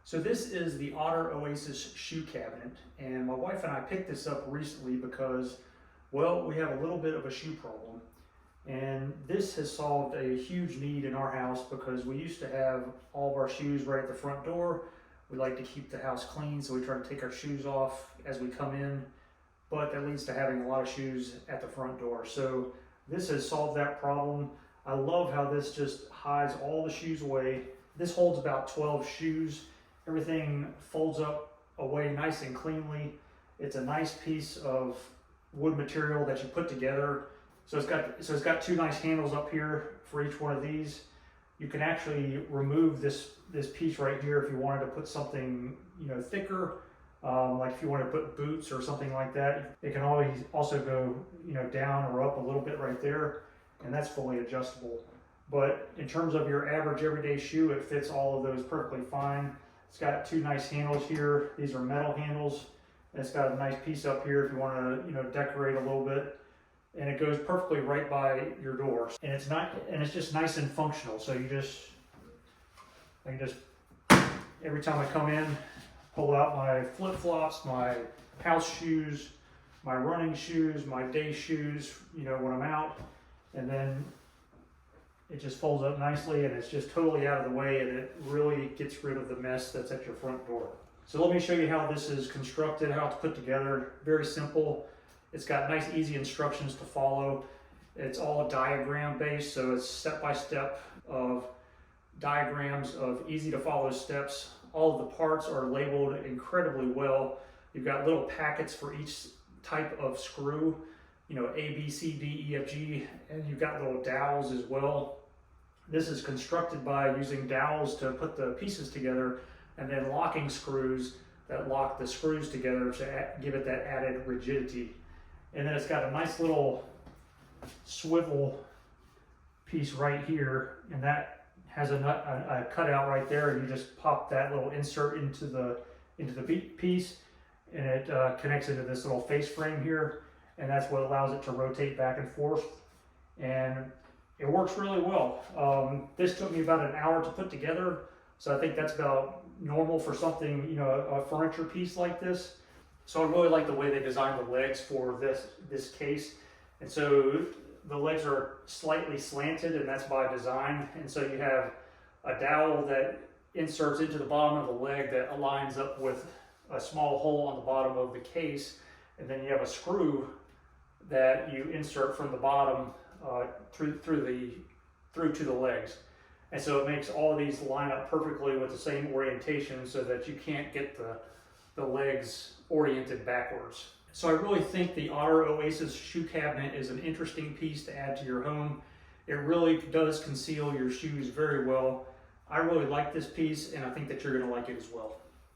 So this is the Otter Oasis shoe cabinet, and my wife and I picked this up recently because, well, we have a little bit of a shoe problem. And this has solved a huge need in our house because we used to have all of our shoes right at the front door. We like to keep the house clean, so we try to take our shoes off as we come in, but that leads to having a lot of shoes at the front door. So this has solved that problem. I love how this just hides all the shoes away. This holds about 12 shoes. Everything folds up away nice and cleanly. It's a nice piece of wood material that you put together. So it's got two nice handles up here for each one of these. You can actually remove this piece right here if you wanted to put something thicker, like if you wanted to put boots or something like that. It can always also go down or up a little bit right there, and that's fully adjustable. But in terms of your average everyday shoe, it fits all of those perfectly fine. It's got two nice handles here. These are metal handles. And it's got a nice piece up here if you want to decorate a little bit. And it goes perfectly right by your door. And it's just nice and functional. So I can just every time I come in, pull out my flip-flops, my house shoes, my running shoes, my day shoes, when I'm out. And then it just folds up nicely, and it's just totally out of the way, and it really gets rid of the mess that's at your front door. So let me show you how this is constructed, how it's put together. Very simple. It's got nice, easy instructions to follow. It's all diagram based, so it's step-by-step of diagrams of easy to follow steps. All of the parts are labeled incredibly well. You've got little packets for each type of screw, A, B, C, D, E, F, G, and you've got little dowels as well. This is constructed by using dowels to put the pieces together, and then locking screws that lock the screws together to give it that added rigidity. And then it's got a nice little swivel piece right here, and that has a cutout right there, and you just pop that little insert into the piece, and it connects into this little face frame here, and that's what allows it to rotate back and forth, and it works really well. This took me about an hour to put together, so I think that's about normal for something, a furniture piece like this. So I really like the way they designed the legs for this case. And so the legs are slightly slanted, and that's by design. And so you have a dowel that inserts into the bottom of the leg that aligns up with a small hole on the bottom of the case. And then you have a screw that you insert from the bottom through to the legs. And so it makes all of these line up perfectly with the same orientation so that you can't get the legs oriented backwards. So I really think the Otter Oasis shoe cabinet is an interesting piece to add to your home. It really does conceal your shoes very well. I really like this piece, and I think that you're going to like it as well.